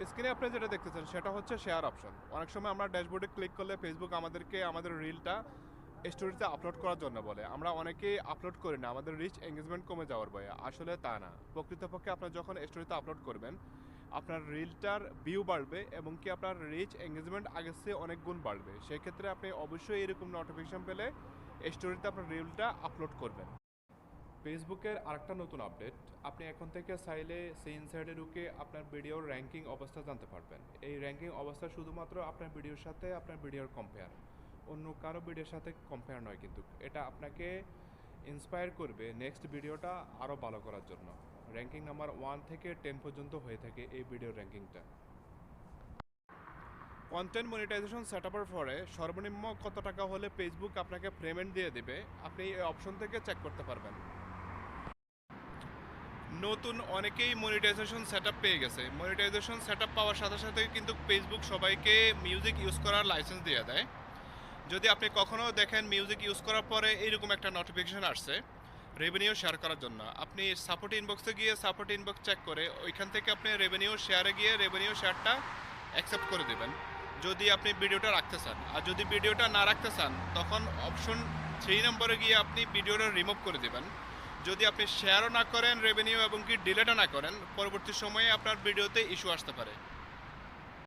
স্ক্রিনে আপনি যেটা দেখতেছেন সেটা হচ্ছে শেয়ার অপশন। অনেক সময় আমরা ড্যাশবোর্ডে ক্লিক করলে ফেসবুক আমাদেরকে আমাদের রিলটা স্টোরিতে আপলোড করার জন্য বলে। আমরা অনেকেই আপলোড করি না আমাদের রিচ এঙ্গেজমেন্ট কমে যাওয়ার ভয়ে। আসলে তা না, প্রকৃতপক্ষে আপনার যখন স্টোরিতে আপলোড করবেন আপনার রিলটার ভিউ বাড়বে এবং কি আপনার রিচ এঙ্গেজমেন্ট আগের চেয়ে অনেক গুণ বাড়বে। সেই ক্ষেত্রে আপনি অবশ্যই এরকম নোটিফিকেশন পেলে স্টোরিতে আপনার রিলটা আপলোড করবেন। ফেসবুকের আরেকটা নতুন আপডেট, আপনি এখন থেকে চাইলে সেই ইনসাইডে ঢুকে আপনার ভিডিওর র্যাঙ্কিং অবস্থা জানতে পারবেন। এই র্যাঙ্কিং অবস্থা শুধুমাত্র আপনার ভিডিওর সাথে আপনার ভিডিওর কম্পেয়ার, অন্য কারো ভিডিওর সাথে কম্পেয়ার নয়। কিন্তু এটা আপনাকে ইন্সপায়ার করবে নেক্সট ভিডিওটা আরও ভালো করার জন্য। র্যাঙ্কিং নাম্বার 1 থেকে 10 পর্যন্ত হয়ে থাকে এই ভিডিওর র্যাঙ্কিংটা। কন্টেন্ট মনিটাইজেশন সেট আপের পরে সর্বনিম্ন কত টাকা হলে ফেসবুক আপনাকে পেমেন্ট দিয়ে দেবে আপনি এই অপশন থেকে চেক করতে পারবেন। নতুন অনেকেই মনিটাইজেশন সেটআপ পেয়ে গেছে। মনিটাইজেশন সেটআপ পাওয়ার সাথে সাথে কিন্তু ফেসবুক সবাইকে মিউজিক ইউজ করার লাইসেন্স দিয়ে দেয়। যদি আপনি কখনো দেখেন মিউজিক ইউজ করার পরে এইরকম একটা নোটিফিকেশন আসছে রেভিনিউ শেয়ার করার জন্য, আপনি সাপোর্ট ইনবক্সে গিয়ে সাপোর্ট ইনবক্স চেক করে ওইখান থেকে আপনি রেভিনিউ শেয়ারে গিয়ে রেভিনিউ শেয়ারটা অ্যাকসেপ্ট করে দেবেন যদি আপনি ভিডিওটা রাখতে চান। আর যদি ভিডিওটা না রাখতে চান তখন অপশন 3 নম্বরে গিয়ে আপনি ভিডিওটা রিমুভ করে দেবেন। যদি আপনি শেয়ারও না করেন রেভিনিউ এবং কি ডিলেটও না করেন, পরবর্তী সময়ে আপনার ভিডিওতে ইস্যু আসতে পারে।